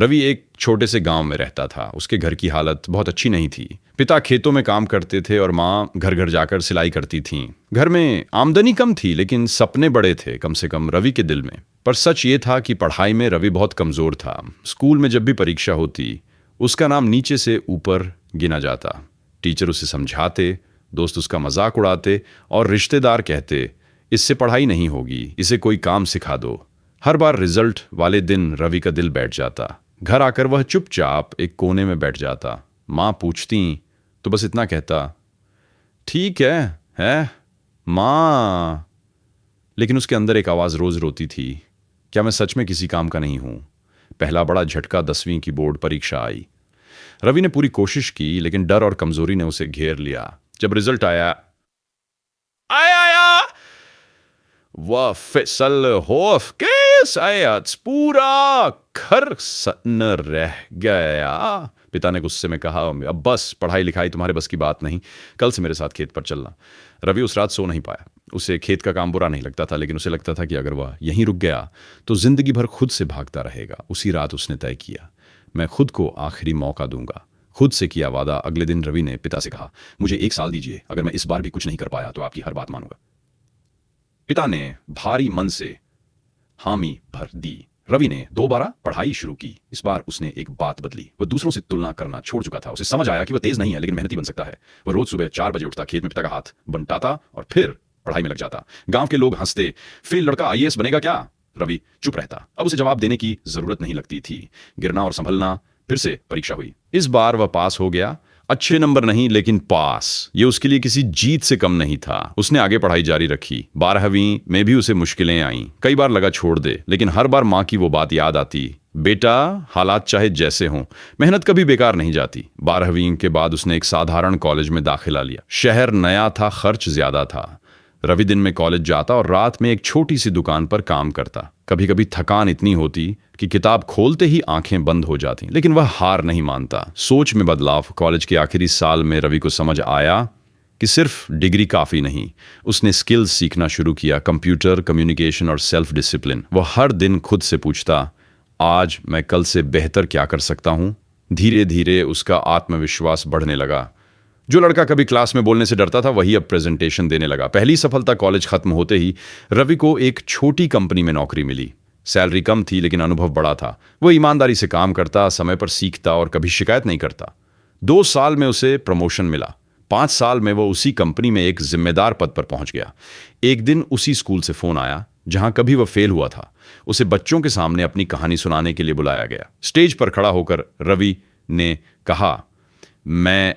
रवि एक छोटे से गांव में रहता था। उसके घर की हालत बहुत अच्छी नहीं थी। पिता खेतों में काम करते थे और माँ घर घर जाकर सिलाई करती थीं। घर में आमदनी कम थी लेकिन सपने बड़े थे, कम से कम रवि के दिल में। पर सच ये था कि पढ़ाई में रवि बहुत कमजोर था। स्कूल में जब भी परीक्षा होती उसका नाम नीचे से ऊपर गिना जाता। टीचर उसे समझाते, दोस्त उसका मजाक उड़ाते और रिश्तेदार कहते इससे पढ़ाई नहीं होगी, इसे कोई काम सिखा दो। हर बार रिजल्ट वाले दिन रवि का दिल बैठ जाता। घर आकर वह चुपचाप एक कोने में बैठ जाता। माँ पूछती तो बस इतना कहता, ठीक है माँ। लेकिन उसके अंदर एक आवाज रोज रोती थी, क्या मैं सच में किसी काम का नहीं हूं? पहला बड़ा झटका 10वीं की बोर्ड परीक्षा आई। रवि ने पूरी कोशिश की लेकिन डर और कमजोरी ने उसे घेर लिया। जब रिजल्ट आया आया वह फिसल होफ केस आया, पूरा घर सन्न रह गया। पिता ने गुस्से में कहा, अब बस, पढ़ाई लिखाई तुम्हारे बस की बात नहीं, कल से मेरे साथ खेत पर चलना। रवि उस रात सो नहीं पाया। उसे खेत का काम बुरा नहीं लगता था, लेकिन उसे लगता था कि अगर वह यहीं रुक गया तो जिंदगी भर खुद से भागता रहेगा। उसी रात उसने तय किया, मैं खुद को आखिरी मौका दूंगा। खुद से किया वादा। अगले दिन रवि ने पिता से कहा, मुझे 1 साल दीजिए, अगर मैं इस बार भी कुछ नहीं कर पाया तो आपकी हर बात मानूंगा। पिता ने भारी मन से हामी भर दी। रवि ने दोबारा पढ़ाई शुरू की। इस बार उसने एक बात बदली। वह दूसरों से तुलना करना छोड़ चुका था। उसे समझ आया कि वह तेज नहीं है लेकिन मेहनती बन सकता है। वह रोज सुबह 4 बजे उठता, खेत में पिता का हाथ बंटाता और फिर पढ़ाई में लग जाता। गांव के लोग हंसते, फिर लड़का आईएएस बनेगा क्या? रवि चुप रहता। अब उसे जवाब देने की जरूरत नहीं लगती थी। गिरना और संभलना। फिर से परीक्षा हुई। इस बार वह पास हो गया। अच्छे नंबर नहीं लेकिन पास। ये उसके लिए किसी जीत से कम नहीं था। उसने आगे पढ़ाई जारी रखी। 12वीं में भी उसे मुश्किलें आईं। कई बार लगा छोड़ दे, लेकिन हर बार माँ की वो बात याद आती, बेटा हालात चाहे जैसे हों, मेहनत कभी बेकार नहीं जाती। 12वीं के बाद उसने एक साधारण कॉलेज में दाखिला लिया। शहर नया था, खर्च ज्यादा था। रवि दिन में कॉलेज जाता और रात में एक छोटी सी दुकान पर काम करता। कभी कभी थकान इतनी होती कि किताब खोलते ही आंखें बंद हो जाती, लेकिन वह हार नहीं मानता। सोच में बदलाव। कॉलेज के आखिरी साल में रवि को समझ आया कि सिर्फ डिग्री काफी नहीं। उसने स्किल्स सीखना शुरू किया, कंप्यूटर, कम्युनिकेशन और सेल्फ डिसिप्लिन। वह हर दिन खुद से पूछता, आज मैं कल से बेहतर क्या कर सकता हूं? धीरे धीरे उसका आत्मविश्वास बढ़ने लगा। जो लड़का कभी क्लास में बोलने से डरता था वही अब प्रेजेंटेशन देने लगा। पहली सफलता कॉलेज खत्म होते ही रवि को एक छोटी कंपनी में नौकरी मिली। सैलरी कम थी लेकिन अनुभव बड़ा था। वह ईमानदारी से काम करता, समय पर सीखता और कभी शिकायत नहीं करता। 2 साल में उसे प्रमोशन मिला। 5 साल में वो उसी कंपनी में एक जिम्मेदार पद पर पहुंच गया। एक दिन उसी स्कूल से फोन आया जहां कभी वह फेल हुआ था। उसे बच्चों के सामने अपनी कहानी सुनाने के लिए बुलाया गया। स्टेज पर खड़ा होकर रवि ने कहा, मैं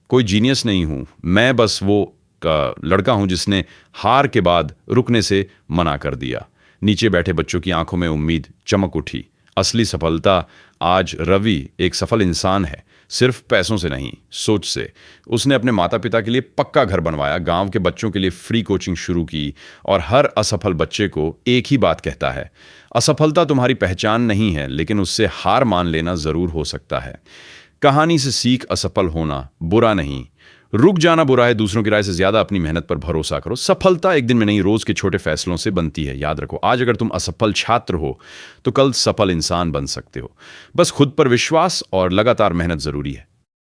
कोई जीनियस नहीं हूं, मैं बस वो लड़का हूं जिसने हार के बाद रुकने से मना कर दिया। नीचे बैठे बच्चों की आंखों में उम्मीद चमक उठी। असली सफलता आज रवि एक सफल इंसान है, सिर्फ पैसों से नहीं, सोच से। उसने अपने माता पिता के लिए पक्का घर बनवाया, गांव के बच्चों के लिए फ्री कोचिंग शुरू की और हर असफल बच्चे को एक ही बात कहता है, असफलता तुम्हारी पहचान नहीं है, लेकिन उससे हार मान लेना जरूर हो सकता है। कहानी से सीख, असफल होना बुरा नहीं, रुक जाना बुरा है। दूसरों की राय से ज्यादा अपनी मेहनत पर भरोसा करो। सफलता एक दिन में नहीं, रोज के छोटे फैसलों से बनती है। याद रखो, आज अगर तुम असफल छात्र हो तो कल सफल इंसान बन सकते हो। बस खुद पर विश्वास और लगातार मेहनत जरूरी है।